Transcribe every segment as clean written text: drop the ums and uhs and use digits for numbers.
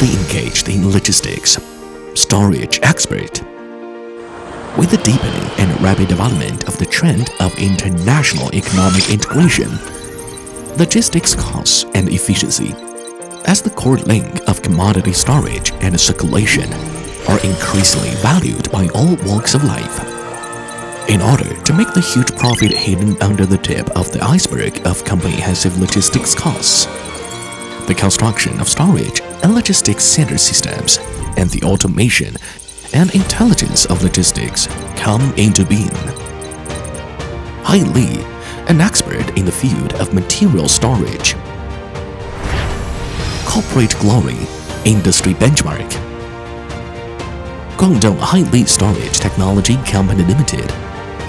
deeply engaged in logistics, storage expert. With the deepening and rapid development of the trend of international economic integration, logistics costs and efficiency, as the core link of commodity storage and circulation, are increasingly valued by all walks of life. In order to make the huge profit hidden under the tip of the iceberg of comprehensive logistics costs, the construction of storage and logistics center systems and the automation and intelligence of logistics come into being. Hai Li, an expert in the field of material storage. Corporate glory, industry benchmark. Guangdong Hai Li Storage Technology Company Limited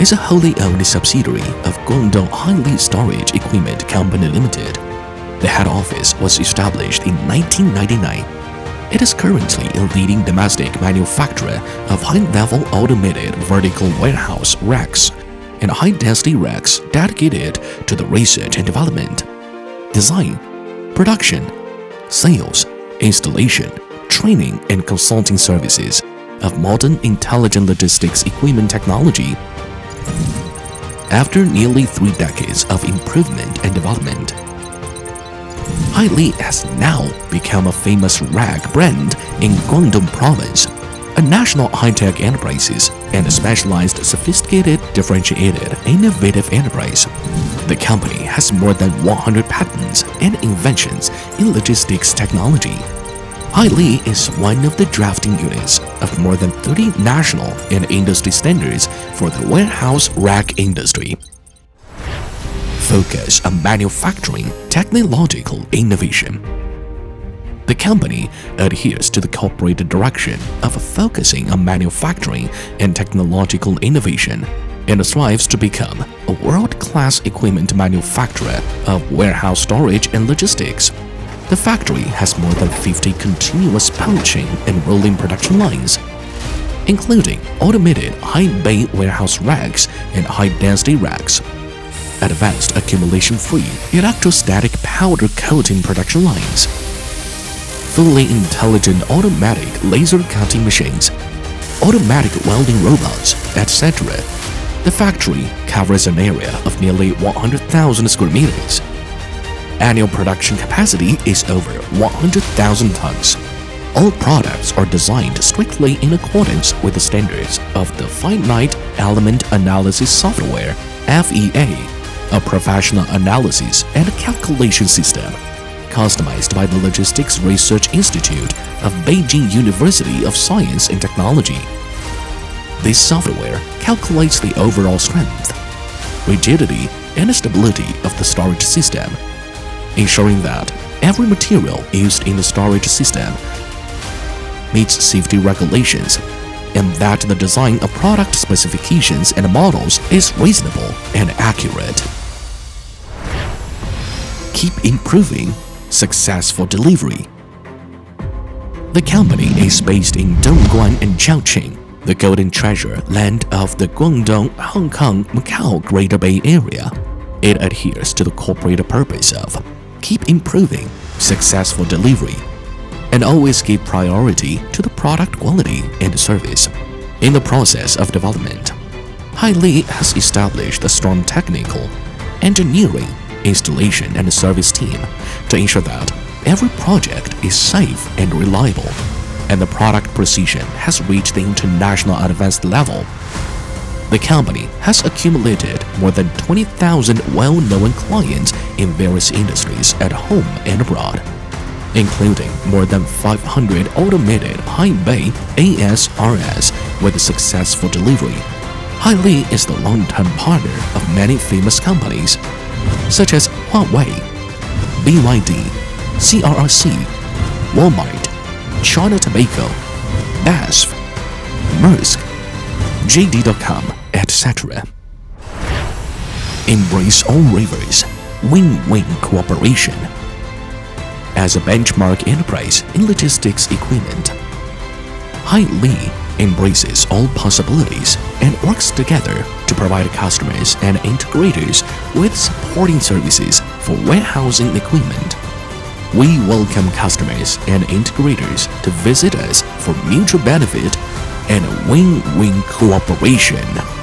is a wholly owned subsidiary of Guangdong Hai Li Storage Equipment Company Limited. The head office was established in 1999. It is currently a leading domestic manufacturer of high-level automated vertical warehouse racks and high-density racks dedicated to the research and development, design, production, sales, installation, training, and consulting services of modern intelligent logistics equipment technology. After nearly 3 decades of improvement and development, Hai Li has now become a famous rack brand in Guangdong Province, a national high-tech enterprises and a specialized, sophisticated, differentiated, innovative enterprise. The company has more than 100 patents and inventions in logistics technology. Hai Li is one of the drafting units of more than 30 national and industry standards for the warehouse rack industry. Focus on manufacturing technological innovation. The company adheres to the corporate direction of focusing on manufacturing and technological innovation and strives to become a world-class equipment manufacturer of warehouse storage and logistics. The factory has more than 50 continuous punching and rolling production lines, including automated high-bay warehouse racks and high-density racks, advanced accumulation-free electrostatic powder coating production lines, fully intelligent automatic laser cutting machines, automatic welding robots, etc. The factory covers an area of nearly 100,000 square meters. Annual production capacity is over 100,000 tons. All products are designed strictly in accordance with the standards of the Finite Element Analysis Software (FEA), a professional analysis and calculation system customized by the Logistics Research Institute of Beijing University of Science and Technology. This software calculates the overall strength, rigidity, and stability of the storage system, ensuring that every material used in the storage system meets safety regulations and that the design of product specifications and models is reasonable and accurate. Keep improving successful delivery. The company is based in Dongguan and Chongqing, the golden treasure land of the Guangdong, Hong Kong, Macau Greater Bay Area. It adheres to the corporate purpose of keep improving successful delivery and always give priority to the product quality and service. In the process of development, Hai Li has established a strong technical, engineering, installation and service team to ensure that every project is safe and reliable, and the product precision has reached the international advanced level. The company has accumulated more than 20,000 well-known clients in various industries at home and abroad, including more than 500 automated high-bay ASRS with successful delivery. Hai Li is the long-term partner of many famous companies, such as Huawei, BYD, CRRC, Walmart, China Tobacco, BASF, Maersk, JD.com, etc. Embrace all rivers, win-win cooperation. As a benchmark enterprise in logistics equipment, Hai Li embraces all possibilities and works together to provide customers and integrators with supporting services for warehousing equipment. We welcome customers and integrators to visit us for mutual benefit and a win-win cooperation.